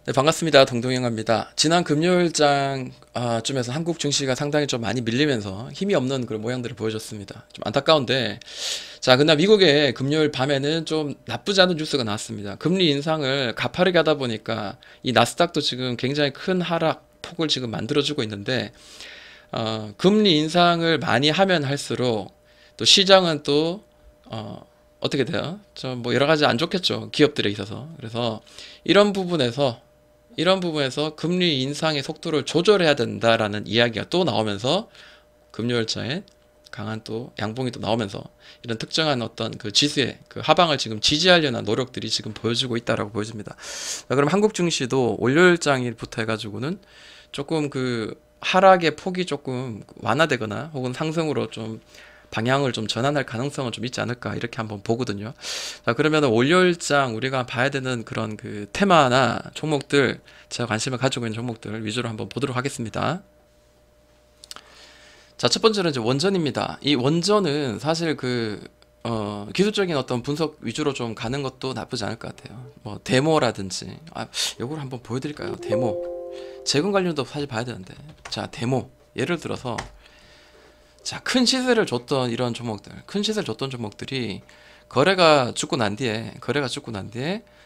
네, 반갑습니다. 동동영화입니다. 지난 금요일장 쯤에서 한국 증시가 상당히 좀 많이 밀리면서 힘이 없는 그런 모양들을 보여줬습니다. 좀 안타까운데, 자, 그날 미국의 금요일 밤에는 좀 나쁘지 않은 뉴스가 나왔습니다. 금리 인상을 가파르게 하다 보니까 이 나스닥도 지금 굉장히 큰 하락 폭을 지금 만들어주고 있는데, 금리 인상을 많이 하면 할수록 또 시장은 또 어떻게 돼요? 좀 뭐 여러 가지 안 좋겠죠. 기업들에 있어서. 그래서 이런 부분에서 이런 부분에서 금리 인상의 속도를 조절해야 된다라는 이야기가 또 나오면서 금요일자에 강한 또 양봉이 또 나오면서 이런 특정한 어떤 그 지수의 그 하방을 지금 지지하려는 노력들이 지금 보여주고 있다라고 보여집니다. 자, 그럼 한국 증시도 월요일장일부터 해가지고는 조금 그 하락의 폭이 조금 완화되거나 혹은 상승으로 좀 방향을 좀 전환할 가능성은 좀 있지 않을까 이렇게 한번 보거든요. 자, 그러면 월요일장 우리가 봐야 되는 그런 그 테마나 종목들, 제가 관심을 가지고 있는 종목들 위주로 한번 보도록 하겠습니다. 자, 첫 번째는 이제 원전입니다. 이 원전은 사실 기술적인 어떤 분석 위주로 좀 가는 것도 나쁘지 않을 것 같아요. 뭐 데모라든지 요걸 한번 보여드릴까요? 데모. 재건 관련도 사실 봐야 되는데, 자, 데모. 예를 들어서 자, 큰 시세를 줬던 이런 종목들, 큰 시세를 줬던 종목들이 거래가 죽고 난 뒤에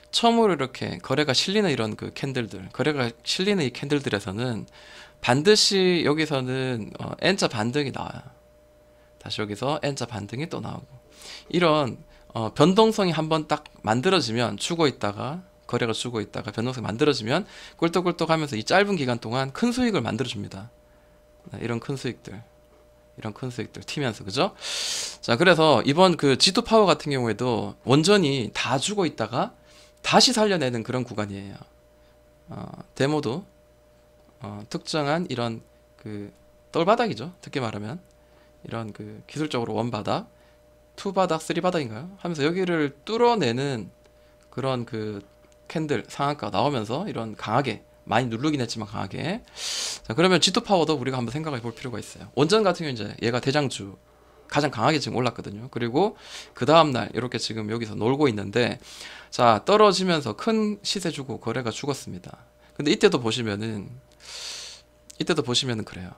처음으로 이렇게 거래가 실리는 이런 그 캔들들, 거래가 실리는 이 캔들들에서는 반드시 여기서는 N자 반등이 나와요. 다시 여기서 N자 반등이 또 나오고 이런 변동성이 한번 딱 만들어지면 주고 있다가 거래가 주고 있다가 변동성이 만들어지면 꿀떡꿀떡 하면서 이 짧은 기간 동안 큰 수익을 만들어줍니다. 네, 이런 큰 수익들 튀면서 그죠? 자, 그래서 이번 그 G2 파워 같은 경우에도 원전이 다 죽어 있다가 다시 살려내는 그런 구간이에요. 데모도 특정한 이런 그 똘바닥이죠. 특히 말하면 이런 그 기술적으로 원바닥, 투바닥, 쓰리바닥인가요? 하면서 여기를 뚫어내는 그런 그 캔들 상한가 나오면서 이런 강하게 많이 누르긴 했지만 강하게. 자, 그러면 G2 파워도 우리가 한번 생각해 볼 필요가 있어요. 원전 같은 경우는 이제 얘가 대장주 가장 강하게 지금 올랐거든요. 그리고 그 다음날 이렇게 지금 여기서 놀고 있는데, 자, 떨어지면서 큰 시세 주고 거래가 죽었습니다. 근데 이때도 보시면은 그래요.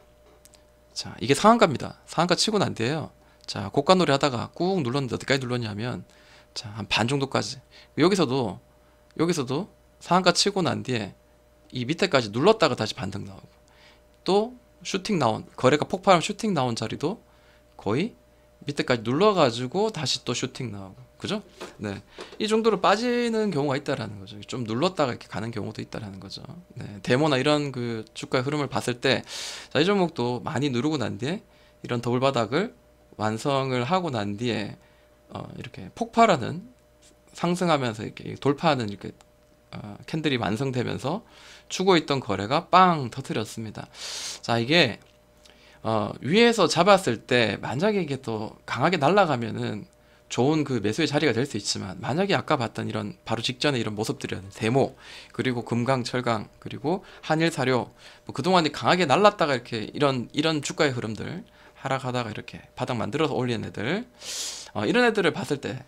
자, 이게 상한가입니다. 상한가 치고 난 뒤에요. 자, 고가놀이 하다가 꾹 눌렀는데 어디까지 눌렀냐면, 자, 한 반 정도까지. 여기서도 상한가 치고 난 뒤에 이 밑에까지 눌렀다가 다시 반등 나오고, 또 슈팅 나온, 거래가 폭발하면 슈팅 나온 자리도 거의 밑에까지 눌러가지고 다시 또 슈팅 나오고, 그죠? 네, 이 정도로 빠지는 경우가 있다라는 거죠. 좀 눌렀다가 이렇게 가는 경우도 있다라는 거죠. 네, 데모나 이런 그 주가의 흐름을 봤을 때, 자, 이 종목도 많이 누르고 난 뒤에 이런 더블 바닥을 완성을 하고 난 뒤에 이렇게 폭발하는, 상승하면서 이렇게 돌파하는 이렇게 캔들이 완성되면서 추고 있던 거래가 빵 터트렸습니다. 자, 이게 위에서 잡았을 때 만약에 이게 또 강하게 날아가면은 좋은 그 매수의 자리가 될 수 있지만, 만약에 아까 봤던 이런 바로 직전에 이런 모습들이었는 데모, 그리고 금강 철강, 그리고 한일사료, 뭐 그동안에 강하게 날랐다가 이렇게 이런 주가의 흐름들 하락하다가 이렇게 바닥 만들어서 올리는 애들, 이런 애들을 봤을 때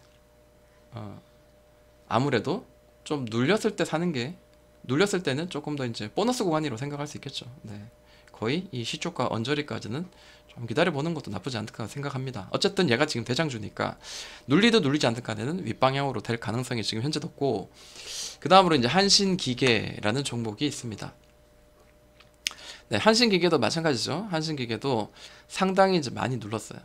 아무래도 좀 눌렸을 때는 조금 더 이제 보너스 구간이라고 생각할 수 있겠죠. 네. 거의 이 시초가 언저리까지는 좀 기다려보는 것도 나쁘지 않을까 생각합니다. 어쨌든 얘가 지금 대장주니까 눌리든 눌리지 않든 간에는 윗방향으로 될 가능성이 지금 현재 높고, 그 다음으로 이제 한신기계라는 종목이 있습니다. 네, 한신기계도 마찬가지죠. 한신기계도 상당히 이제 많이 눌렀어요.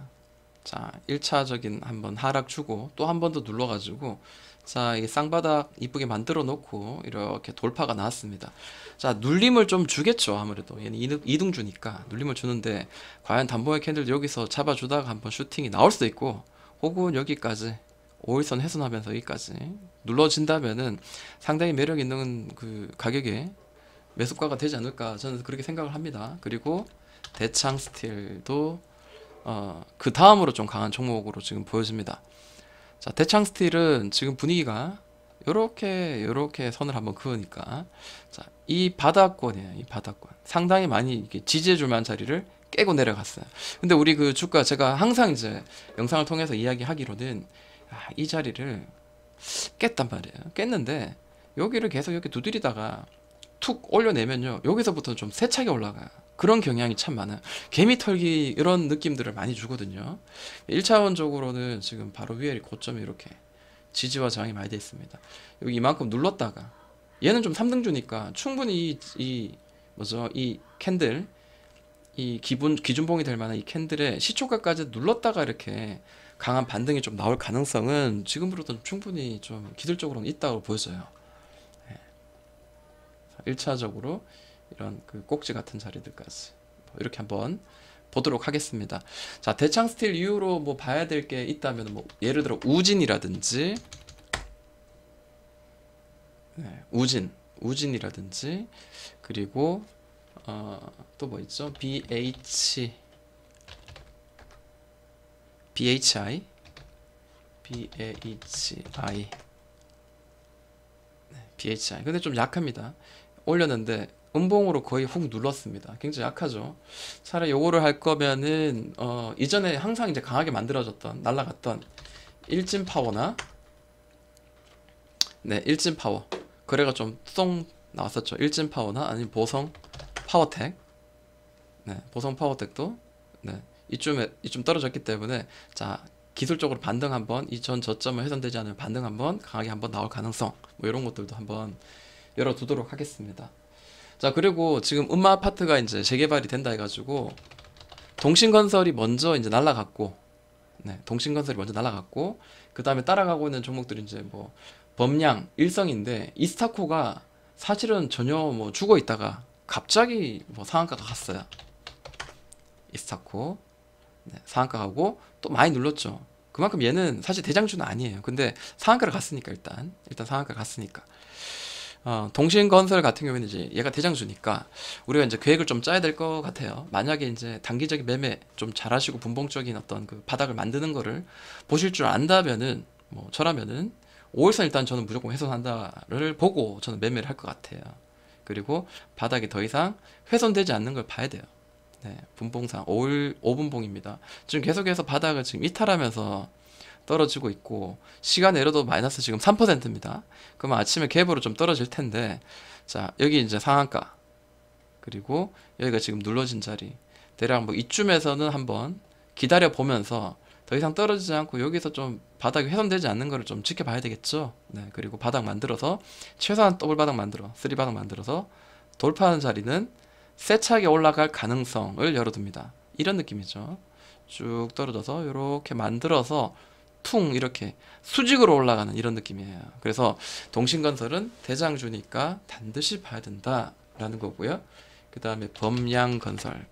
자, 1차적인 한번 하락 주고 또 한 번 더 눌러가지고, 자, 이게 쌍바닥 이쁘게 만들어 놓고 이렇게 돌파가 나왔습니다. 자, 눌림을 좀 주겠죠. 아무래도 얘는 이등주니까 눌림을 주는데, 과연 단봉의 캔들 여기서 잡아주다가 한번 슈팅이 나올 수도 있고, 혹은 여기까지 5일선 훼손하면서 여기까지 눌러진다면은 상당히 매력 있는 그 가격에 매수가가 되지 않을까, 저는 그렇게 생각을 합니다. 그리고 대창 스틸도 그 다음으로 좀 강한 종목으로 지금 보여집니다. 자, 대창 스틸은 지금 분위기가 요렇게 선을 한번 그으니까, 자, 이 바닥권이에요. 이 바닥권 상당히 많이 이렇게 지지해줄 만한 자리를 깨고 내려갔어요. 근데 우리 그 주가, 제가 항상 이제 영상을 통해서 이야기하기로는 이 자리를 깼단 말이에요. 깼는데 여기를 계속 이렇게 두드리다가 툭 올려내면요, 여기서부터 좀 세차게 올라가요. 그런 경향이 참 많아요. 개미 털기 이런 느낌들을 많이 주거든요. 1차원적으로는 지금 바로 위에 고점이 이렇게 지지와 저항이 많이 돼 있습니다. 여기 이만큼 눌렀다가 얘는 좀 3등주니까 충분히 이 캔들, 이 기준봉이 될 만한 이 캔들의 시초가까지 눌렀다가 이렇게 강한 반등이 좀 나올 가능성은 지금으로도 충분히 좀 기술적으로는 있다고 보여져요. 1차적으로 이런 그 꼭지 같은 자리들까지 이렇게 한번 보도록 하겠습니다. 자, 대창 스틸 이후로 뭐 봐야 될 게 있다면 뭐 예를 들어 우진이라든지, 우진이라든지, 그리고 또 뭐 있죠? BHI, BHI. 근데 좀 약합니다. 올렸는데 음봉으로 거의 훅 눌렀습니다. 굉장히 약하죠. 차라리 요거를 할 거면은 이전에 항상 이제 강하게 만들어졌던, 날라갔던 일진 파워나, 일진 파워 거래가 좀 쏙 나왔었죠. 일진 파워나 아니면 보성 파워텍, 보성 파워텍도 이쯤 떨어졌기 때문에, 자, 기술적으로 반등 한번, 이전 저점을 훼손되지 않으면 반등 한번 강하게 한번 나올 가능성, 뭐 이런 것들도 한번 열어두도록 하겠습니다. 자, 그리고 지금 음마 아파트가 이제 재개발이 된다 해가지고 동신건설이 먼저 이제 날라갔고, 동신건설이 먼저 날라갔고, 그 다음에 따라가고 있는 종목들이 이제 뭐 범양, 일성인데, 이스타코가 사실은 전혀 뭐 죽어 있다가 갑자기 뭐 상한가가 갔어요. 이스타코 상한가 가고 또 많이 눌렀죠. 그만큼 얘는 사실 대장주는 아니에요. 근데 상한가를 갔으니까, 일단 상한가 갔으니까. 동신건설 같은 경우에는 이제 얘가 대장주니까 우리가 이제 계획을 좀 짜야 될 것 같아요. 만약에 이제 단기적인 매매 좀 잘하시고 분봉적인 어떤 그 바닥을 만드는 거를 보실 줄 안다면은, 뭐 저라면은 5일선 일단 저는 무조건 훼손한다를 보고 저는 매매를 할 것 같아요. 그리고 바닥이 더 이상 훼손되지 않는 걸 봐야 돼요. 분봉상 5분봉입니다. 지금 계속해서 바닥을 지금 이탈하면서 떨어지고 있고, 시간외로도 마이너스 지금 3%입니다. 그러면 아침에 갭으로 좀 떨어질 텐데, 자, 여기 이제 상한가, 그리고 여기가 지금 눌러진 자리, 대략 뭐 이쯤에서는 한번 기다려 보면서 더 이상 떨어지지 않고 여기서 좀 바닥이 훼손되지 않는 거를 좀 지켜봐야 되겠죠. 그리고 바닥 만들어서 최소한 더블 바닥 만들어, 3바닥 만들어서 돌파하는 자리는 세차게 올라갈 가능성을 열어둡니다. 이런 느낌이죠. 쭉 떨어져서 이렇게 만들어서 퉁 이렇게 수직으로 올라가는 이런 느낌이에요. 그래서 동신건설은 대장주니까 반드시 봐야 된다라는 거고요. 그 다음에 범양건설,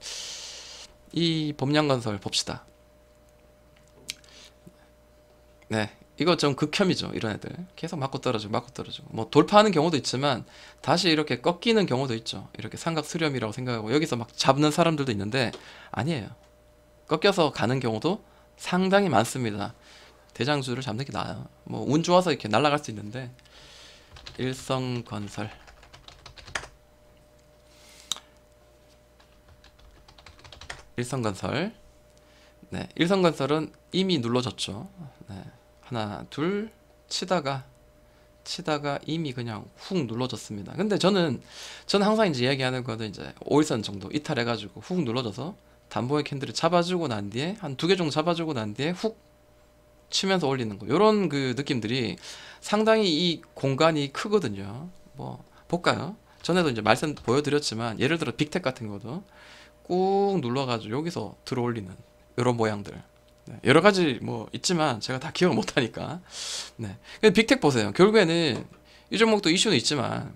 이 범양건설 봅시다. 이거 좀 극혐이죠. 이런 애들 계속 맞고 떨어지고 뭐 돌파하는 경우도 있지만 다시 이렇게 꺾이는 경우도 있죠. 이렇게 삼각 수렴이라고 생각하고 여기서 막 잡는 사람들도 있는데, 아니에요. 꺾여서 가는 경우도 상당히 많습니다. 대장주를 잡는 게 나아요. 뭐 운 좋아서 이렇게 날아갈 수 있는데. 일성건설, 일성건설은 이미 눌러졌죠. 하나 둘 치다가 이미 그냥 훅 눌러졌습니다. 근데 저는 항상 이제 이야기하는 거는 이제 5일선 정도 이탈해가지고 훅 눌러져서 담보의 캔들을 잡아주고 난 뒤에 한 2개 정도 잡아주고 난 뒤에 훅 치면서 올리는 거, 요런 그 느낌들이 상당히 이 공간이 크거든요. 뭐 볼까요? 전에도 이제 말씀 보여드렸지만, 예를 들어 빅텍 같은 것도 꾹 눌러가지고 여기서 들어 올리는 요런 모양들, 여러 가지 뭐 있지만 제가 다 기억을 못 하니까. 근데 빅텍 보세요. 결국에는 이 종목도 이슈는 있지만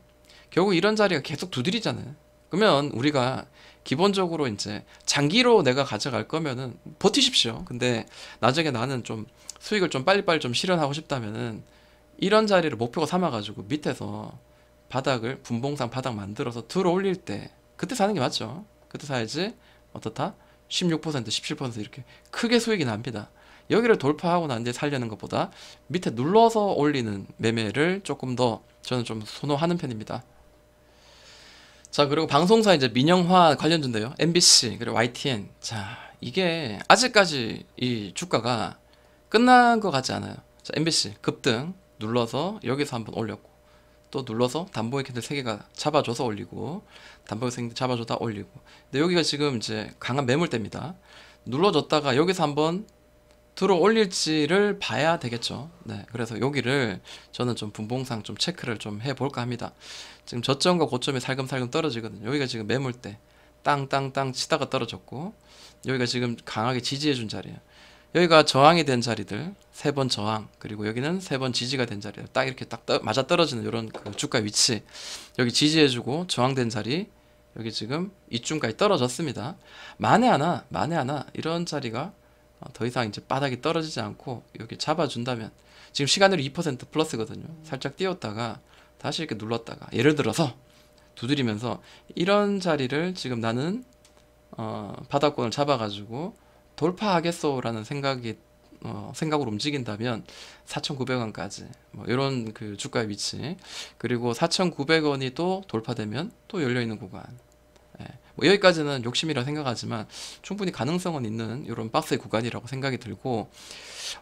결국 이런 자리가 계속 두드리잖아요. 그러면 우리가 기본적으로 이제 장기로 내가 가져갈 거면은 버티십시오. 근데 나중에 나는 좀 수익을 좀 빨리빨리 좀 실현하고 싶다면은 이런 자리를 목표가 삼아가지고 밑에서 바닥을, 분봉상 바닥 만들어서 들어 올릴 때 그때 사는 게 맞죠. 그때 사야지 어떻다? 16%, 17% 이렇게 크게 수익이 납니다. 여기를 돌파하고 난 뒤에 살려는 것보다 밑에 눌러서 올리는 매매를 조금 더 저는 좀 선호하는 편입니다. 자, 그리고 방송사 이제 민영화 관련주인데요. MBC 그리고 YTN. 자, 이게 아직까지 이 주가가 끝난 것 같지 않아요. 자, MBC 급등 눌러서 여기서 한번 올렸고, 또 눌러서 단봉의 캔들 3개가 잡아줘서 올리고, 단봉의 캔들 잡아줘다 올리고. 근데 여기가 지금 이제 강한 매물대입니다. 눌러줬다가 여기서 한번 들어 올릴지를 봐야 되겠죠. 네, 그래서 여기를 저는 좀 분봉상 좀 체크를 좀 해볼까 합니다. 지금 저점과 고점이 살금살금 떨어지거든요. 여기가 지금 매물대 땅땅땅 치다가 떨어졌고, 여기가 지금 강하게 지지해준 자리예요. 여기가 저항이 된 자리들 3번 저항, 그리고 여기는 3번 지지가 된 자리예요. 딱 이렇게 딱 맞아 떨어지는 이런 그 주가 위치, 여기 지지해주고 저항된 자리, 여기 지금 이쯤까지 떨어졌습니다. 만에 하나 이런 자리가 더 이상 이제 바닥이 떨어지지 않고 여기 잡아준다면, 지금 시간으로 2% 플러스거든요. 살짝 띄웠다가 다시 이렇게 눌렀다가, 예를 들어서 두드리면서 이런 자리를 지금 나는 바닥권을 잡아가지고 돌파하겠소라는 생각으로 움직인다면 4,900원까지 뭐 이런 그 주가 위치, 그리고 4,900원이 또 돌파되면 또 열려있는 구간, 예, 뭐 여기까지는 욕심이라 생각하지만 충분히 가능성은 있는 이런 박스의 구간이라고 생각이 들고,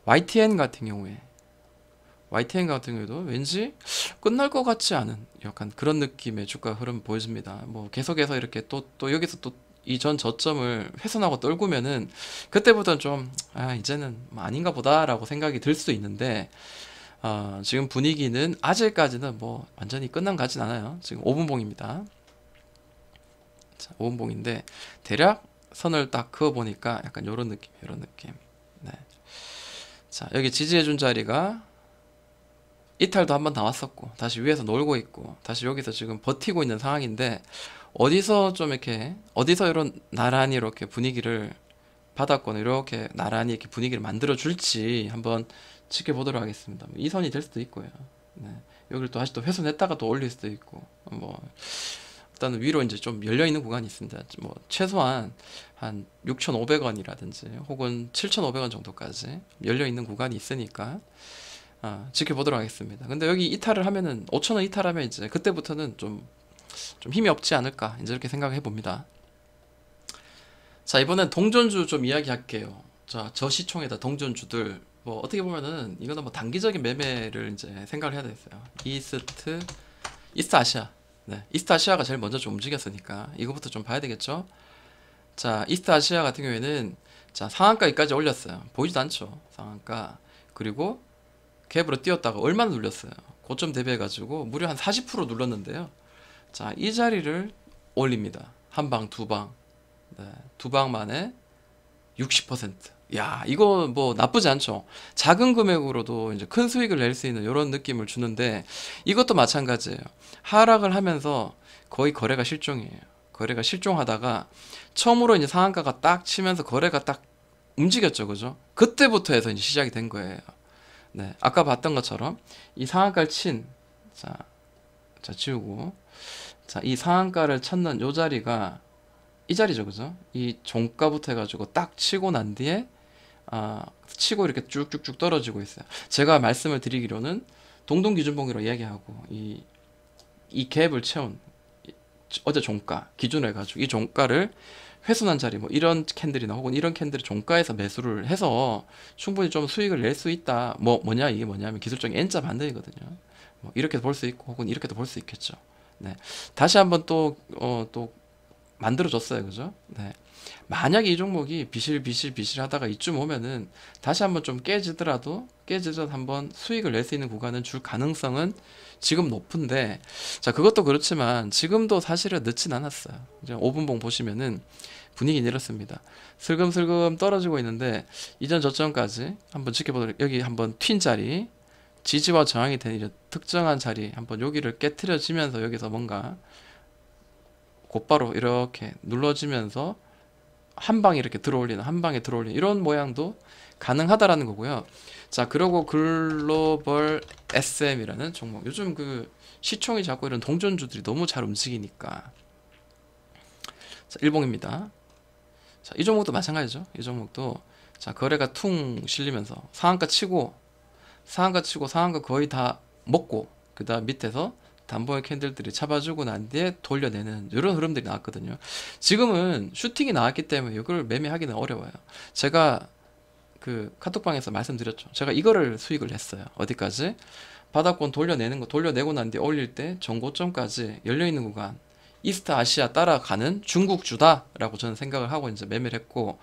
YTN 같은 경우에도 왠지 끝날 것 같지 않은 약간 그런 느낌의 주가 흐름 보여집니다. 뭐 계속해서 이렇게 또 여기서 또 이전 저점을 훼손하고 떨구면은 그때부터는 좀 이제는 뭐 아닌가 보다라고 생각이 들 수도 있는데, 지금 분위기는 아직까지는 뭐 완전히 끝난 것 같진 않아요. 지금 5분봉입니다. 자, 5분봉인데 대략 선을 딱 그어 보니까 약간 요런 느낌. 네. 자, 여기 지지해준 자리가 이탈도 한번 나왔었고, 다시 위에서 놀고 있고, 다시 여기서 지금 버티고 있는 상황인데, 어디서 이런 나란히 이렇게 분위기를 바닥권 이렇게 나란히 이렇게 분위기를 만들어 줄지 한번 지켜보도록 하겠습니다. 이 선이 될 수도 있고요. 네. 여기를 또 다시 또 훼손했다가 또 올릴 수도 있고, 뭐 일단 위로 이제 좀 열려 있는 구간이 있습니다. 뭐 최소한 한 6,500원이라든지 혹은 7,500원 정도까지 열려 있는 구간이 있으니까 지켜보도록 하겠습니다. 근데 여기 이탈을 하면은 5,000원 이탈하면 이제 그때부터는 좀 힘이 없지 않을까, 이제 이렇게 생각해 봅니다. 자, 이번엔 동전주 좀 이야기할게요. 자, 저시총에다 동전주들, 뭐 어떻게 보면은 이거는 뭐 단기적인 매매를 이제 생각을 해야 되겠어요. 이스트 아시아, 네, 이스트 아시아가 제일 먼저 좀 움직였으니까 이거부터 좀 봐야 되겠죠. 자, 이스트 아시아 같은 경우에는 자, 상한가 여기까지 올렸어요. 보이지도 않죠, 상한가. 그리고 갭으로 뛰었다가 얼마나 눌렸어요. 고점 대비해 가지고 무려 한 40% 눌렀는데요. 자, 이 자리를 올립니다. 한 방, 두 방, 네, 두 방 만에 60%. 야, 이거 뭐 나쁘지 않죠. 작은 금액으로도 이제 큰 수익을 낼 수 있는 이런 느낌을 주는데, 이것도 마찬가지예요. 하락을 하면서 거의 거래가 실종이에요. 거래가 실종하다가 처음으로 이제 상한가가 딱 치면서 거래가 딱 움직였죠, 그죠? 그때부터 해서 이제 시작이 된 거예요. 네, 아까 봤던 것처럼 이 상한가를 자, 지우고, 자, 이 상한가를 찾는 요 자리가 이 자리죠, 그죠? 이 종가부터 해가지고 딱 치고 난 뒤에 치고 이렇게 쭉쭉쭉 떨어지고 있어요. 제가 말씀을 드리기로는 동동기준봉으로 이야기하고 이 갭을 채운 어제 종가 기준으로 해가지고 이 종가를 훼손한 자리, 뭐 이런 캔들이나 혹은 이런 캔들을 종가에서 매수를 해서 충분히 좀 수익을 낼 수 있다. 이게 뭐냐면 기술적인 N자 반등이거든요. 뭐 이렇게 볼 수 있고 혹은 이렇게도 볼 수 있겠죠. 네, 다시 한번 또 만들어줬어요, 그죠? 네, 만약에 이 종목이 비실 하다가 이쯤 오면은 다시 한번 좀 깨지더라도 한번 수익을 낼 수 있는 구간은 줄 가능성은 지금 높은데, 자, 그것도 그렇지만 지금도 사실은 늦진 않았어요. 이제 5분봉 보시면은 분위기는 이렇습니다. 슬금슬금 떨어지고 있는데 이전 저점까지 한번 지켜보도록, 여기 한번 튄 자리, 지지와 저항이 된 이제 특정한 자리 한번 여기를 깨트려지면서 여기서 뭔가 곧바로 이렇게 눌러지면서 한 방에 이렇게 들어올리는, 한 방에 들어올리는 이런 모양도 가능하다라는 거고요. 자, 그리고 글로벌 SM이라는 종목, 요즘 그 시총이 자꾸 이런 동전주들이 너무 잘 움직이니까. 자, 일봉입니다. 자, 이 종목도 마찬가지죠. 이 종목도 자, 거래가 퉁 실리면서 상한가 치고 상한가 거의 다 먹고, 그 다음 밑에서 단봉의 캔들들이 잡아주고 난 뒤에 돌려내는 이런 흐름들이 나왔거든요. 지금은 슈팅이 나왔기 때문에 이걸 매매하기는 어려워요. 제가 그 카톡방에서 말씀드렸죠. 제가 이거를 수익을 냈어요. 어디까지? 바닥권 돌려내고 난 뒤에 올릴 때 전고점까지 열려있는 구간, 이스트 아시아 따라가는 중국주다라고 저는 생각을 하고 이제 매매를 했고,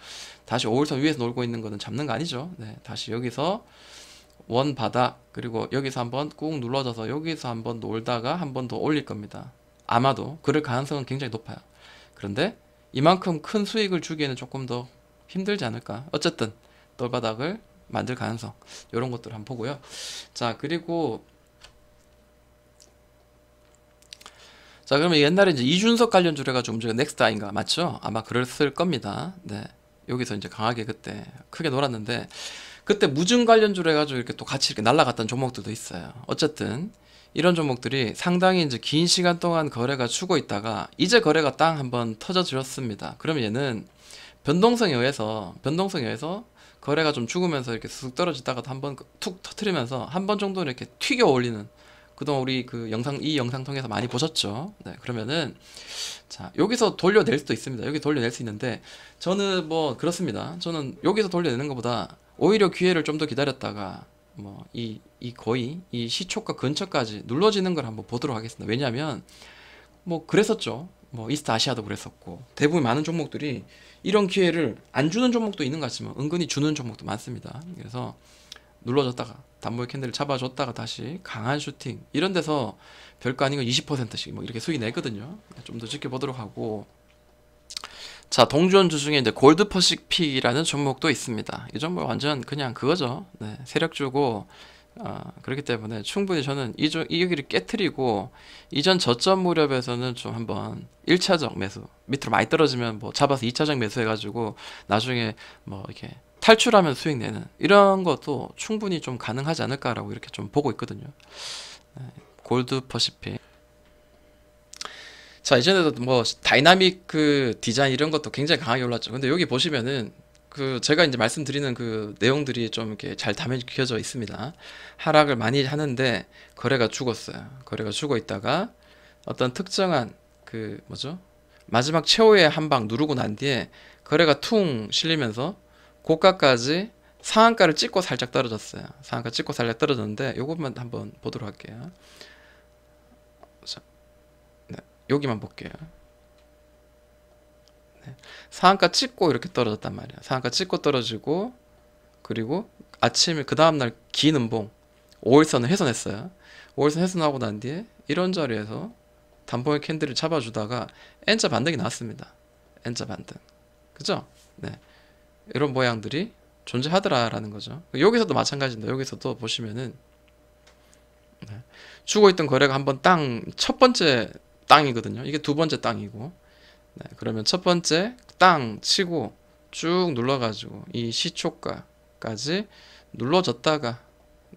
다시 5일선 위에서 놀고 있는 거는 잡는 거 아니죠. 네, 다시 여기서 원 바닥, 그리고 여기서 한번 꾹 눌러져서 여기서 한번 놀다가 한 번 더 올릴 겁니다. 아마도 그럴 가능성은 굉장히 높아요. 그런데 이만큼 큰 수익을 주기에는 조금 더 힘들지 않을까. 어쨌든 똘바닥을 만들 가능성, 이런 것들을 한번 보고요. 자, 그리고 자, 그러면 옛날에 이제 이준석 관련주로 해가지고 움직여 넥스트아인가 맞죠? 아마 그랬을 겁니다. 네, 여기서 이제 강하게 그때 크게 놀았는데, 그때 무증 관련주로 해가지고 이렇게 또 같이 이렇게 날아갔던 종목들도 있어요. 어쨌든 이런 종목들이 상당히 이제 긴 시간 동안 거래가 추고 있다가 이제 거래가 땅 한번 터져주었습니다. 그러면 얘는 변동성에 의해서 거래가 좀 죽으면서 이렇게 쑥 떨어지다가도 한번 툭 터트리면서 한 번 정도는 이렇게 튀겨 올리는, 그동안 우리 그 이 영상 통해서 많이 보셨죠. 네, 그러면은 자, 여기서 돌려낼 수도 있습니다. 여기 돌려낼 수 있는데, 저는 뭐 그렇습니다. 저는 여기서 돌려내는 것보다 오히려 기회를 좀 더 기다렸다가 뭐 거의 이 시초가 근처까지 눌러지는 걸 한번 보도록 하겠습니다. 왜냐하면 뭐 그랬었죠. 뭐 이스트 아시아도 그랬었고, 대부분 많은 종목들이 이런 기회를 안 주는 종목도 있는 것 같지만 은근히 주는 종목도 많습니다. 그래서 눌러줬다가 단물 캔들을 잡아줬다가 다시 강한 슈팅, 이런 데서 별거 아닌 거 20%씩 뭐 이렇게 수익 내거든요. 좀 더 지켜보도록 하고, 자, 동주원주 중에 이제 골드 퍼시픽이라는 종목도 있습니다. 이 종목 완전 그냥 그거죠. 네, 세력주고, 그렇기 때문에 충분히 저는 이 여기를 깨트리고 이전 저점 무렵에서는 좀 한번 1차적 매수, 밑으로 많이 떨어지면 뭐 잡아서 2차적 매수 해가지고 나중에 뭐 이렇게 탈출하면 수익 내는, 이런 것도 충분히 좀 가능하지 않을까라고 이렇게 좀 보고 있거든요. 네, 골드 퍼시픽. 자, 이전에도 뭐 다이나믹 그 디자인 이런 것도 굉장히 강하게 올랐죠. 근데 여기 보시면은 그 제가 이제 말씀드리는 그 내용들이 좀 이렇게 잘 담겨져 있습니다. 하락을 많이 하는데 거래가 죽었어요. 거래가 죽어 있다가 어떤 특정한 그 뭐죠? 마지막 최후의 한 방 누르고 난 뒤에 거래가 퉁 실리면서 고가까지 상한가를 찍고 살짝 떨어졌어요. 상한가 찍고 살짝 떨어졌는데 요것만 한번 보도록 할게요. 자, 네, 여기만 볼게요. 네, 상한가 찍고 이렇게 떨어졌단 말이야. 상한가 찍고 떨어지고, 그리고 아침에 그 다음날 긴 음봉 5일선을 훼손했어요. 5일선 훼손하고 난 뒤에 이런 자리에서 단봉의 캔들을 잡아주다가 N자 반등이 나왔습니다. N자 반등, 그죠? 네, 이런 모양들이 존재하더라라는 거죠. 여기서도 마찬가지입니다. 여기서도 보시면은 네, 죽어있던 거래가 한번 첫 번째 땅이거든요. 이게 두 번째 땅이고, 네, 그러면 첫 번째 땅 치고 쭉 눌러가지고 이 시초가까지 눌러졌다가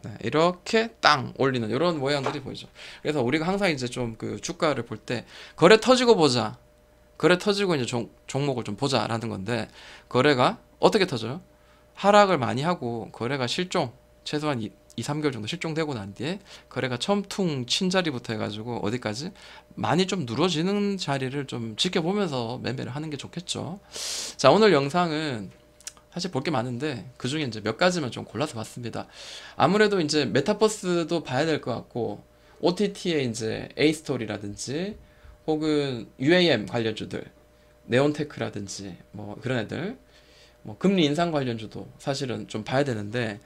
네, 이렇게 땅 올리는 이런 모양들이 보이죠. 그래서 우리가 항상 이제 좀 그 주가를 볼 때 거래 터지고 보자, 거래 터지고 이제 종목을 좀 보자라는 건데, 거래가 어떻게 터져요? 하락을 많이 하고 거래가 실종, 최소한 2, 3개월 정도 실종되고 난 뒤에 거래가 처음 퉁 친 자리부터 해가지고 어디까지 많이 좀 누러지는 자리를 좀 지켜보면서 매매를 하는 게 좋겠죠. 자, 오늘 영상은 사실 볼 게 많은데 그 중에 이제 몇 가지만 좀 골라서 봤습니다. 아무래도 이제 메타버스도 봐야 될 것 같고, OTT의 이제 A스토리라든지 혹은 UAM 관련주들, 네온테크라든지 뭐 그런 애들, 뭐 금리 인상 관련주도 사실은 좀 봐야 되는데,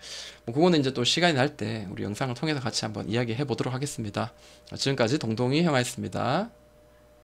뭐 그거는 이제 또 시간이 날 때 우리 영상을 통해서 같이 한번 이야기해 보도록 하겠습니다. 지금까지 동동이 형아였습니다.